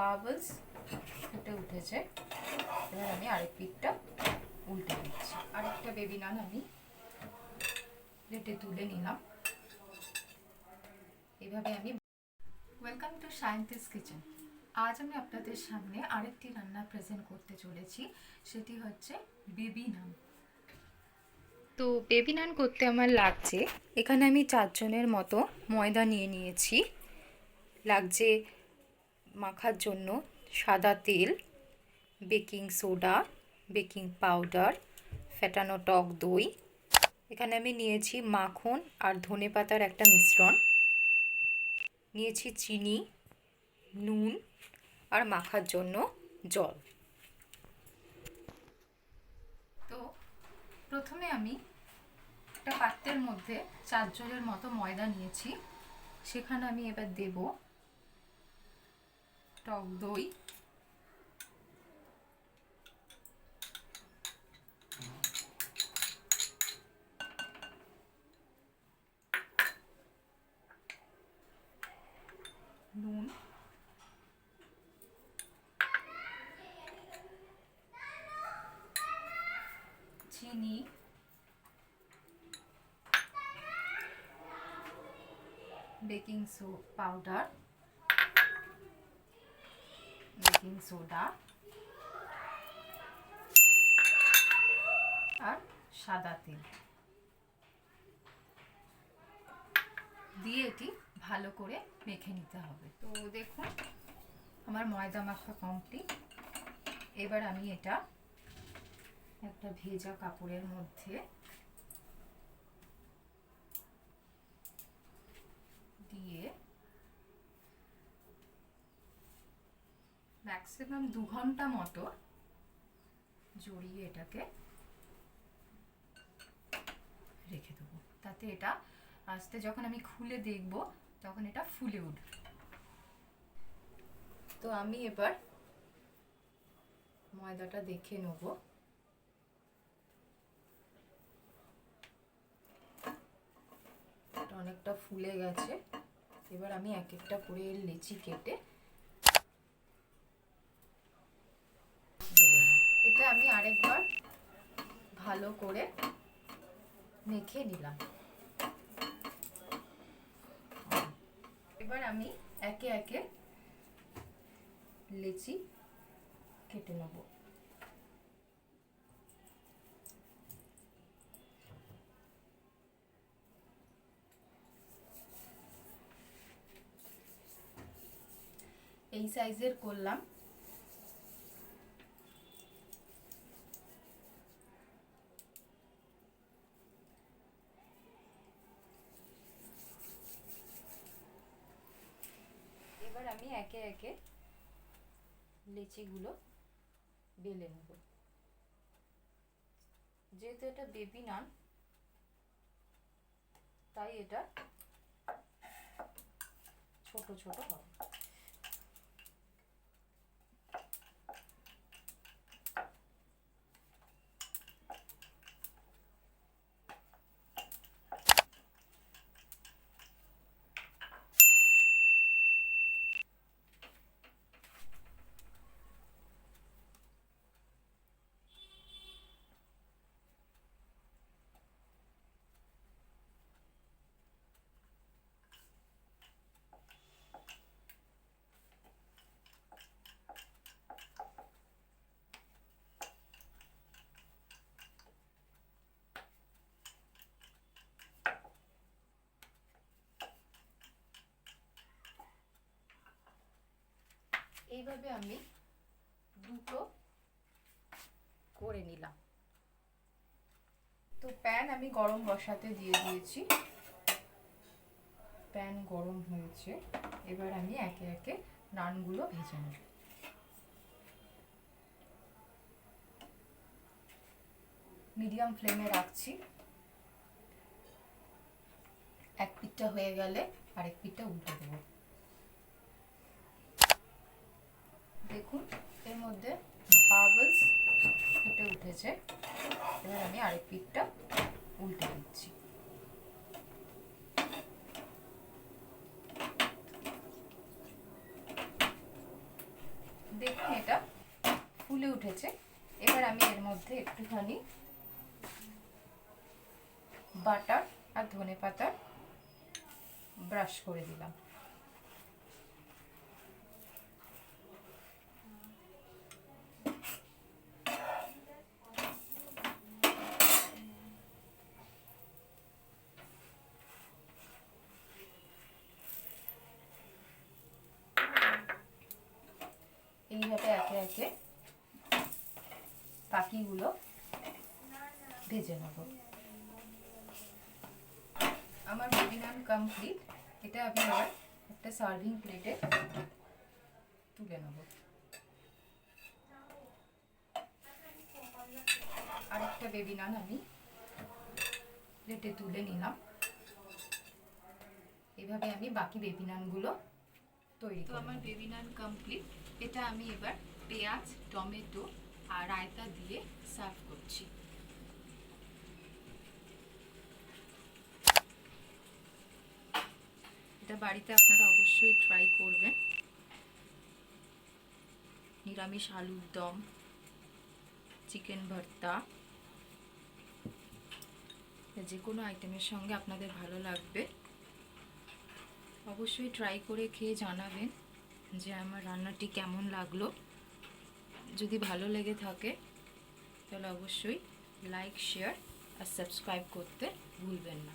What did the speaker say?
Bubbles ফুটে উঠেছে। এবার আমি আরেক পিঠটা উল্টে দিচ্ছি। আরেকটা বেবি নান আমি প্লেটে তুলে নিলাম। এভাবে আমি ওয়েলকাম টু সায়েন্টিস্ট কিচেন। আজ আমি আপনাদের সামনে আরেকটি রান্না প্রেজেন্ট করতে চলেছি, সেটি হচ্ছে বেবি নান। তো বেবি নান করতে আমার লাগছে, এখানে আমি 4 জনের মতো ময়দা নিয়ে নিয়েছি। লাগছে মাখার জন্য সাদা তেল, বেকিং সোডা, বেকিং পাউডার, ফেটানো টক দই। এখানে আমি নিয়েছি মাখন আর ধনেপাতার একটা মিশ্রণ, নিয়েছি চিনি, নুন আর মাখার জন্য জল। তো প্রথমে আমি একটা পাত্রের মধ্যে 4 জনের মতো ময়দা নিয়েছি। সেখানে আমি এবার দেব টক দই, নুন, চিনি, বেকিং পাউডার, বেকিং সোডা আর সাদা তেল দিয়ে এটি ভালো করে মেখে নিতে হবে। তো দেখুন আমার ময়দা মাখা কমপ্লিট। এবার আমি এটা একটা ভেজা কাপড়ের মধ্যে দিয়ে ম্যাক্সিমাম 2 ঘন্টা মতো জড়িয়ে এটাকে রেখে দেবো, তাতে এটা আস্তে যখন আমি খুলে দেখব তখন এটা ফুলে উঠবে। তো আমি এবার ময়দাটা দেখে নেব। এটা অনেকটা ফুলে গেছে। এবার আমি এক একটা করে লেচি কেটে এটা আমি আরেকবার ভালো করে মেখে নিলাম। এবার আমি একে একে লেচি কেটে নেব। এই সাইজের করলাম। এবার আমি একে একে লেচিগুলো বেলে নেব। যেহেতু এটা বেবি নান তাই এটা ছোট ছোট হবে। এইভাবে আমি দুটো করে নিলাম। তো প্যান আমি গরম বসাতে দিয়ে দিয়েছি। প্যান গরম হয়েছে। এবার আমি একে একে নানগুলো ভেজে নেব। মিডিয়াম ফ্লেমে রাখছি। এক পিঠটা হয়ে গেলে আরেক পিঠটা উল্টে দেবো। দেখুন এর মধ্যে বাবলস ফুটে উঠেছে। এবার আমি আরেক পিঠটা উল্টে দিচ্ছি। দেখুন এটা ফুলে উঠেছে। এবার আমি এর মধ্যে একটুখানি বাটার আর ধনেপাতার ব্রাশ করে দিলাম। এইভাবে একে একে বাকিগুলো ভেজে নেব। আমার বেবি নান কমপ্লিট। এটা আমি আবার একটা সার্ভিং প্লেটে তুলে নেব। আরেকটা বেবি নান আমি প্লেটে তুলে নিলাম। এভাবে আমি বাকি বেবি নানগুলো তৈরি করব। তো আমার বেবি নান কমপ্লিট। এটা আমি এবার পেঁয়াজ, টমেটো আর রায়তা দিয়ে সার্ভ করছি। এটা বাড়িতে আপনারা অবশ্যই ট্রাই করবেন। নিরামিষ আলুর দম, চিকেন ভর্তা, যে কোনো আইটেমের সঙ্গে আপনাদের ভালো লাগবে। অবশ্যই ট্রাই করে খেয়ে জানাবেন যে আমার রান্নাটি কেমন লাগলো। যদি ভালো লেগে থাকে তাহলে অবশ্যই লাইক, শেয়ার আর সাবস্ক্রাইব করতে ভুলবেন না।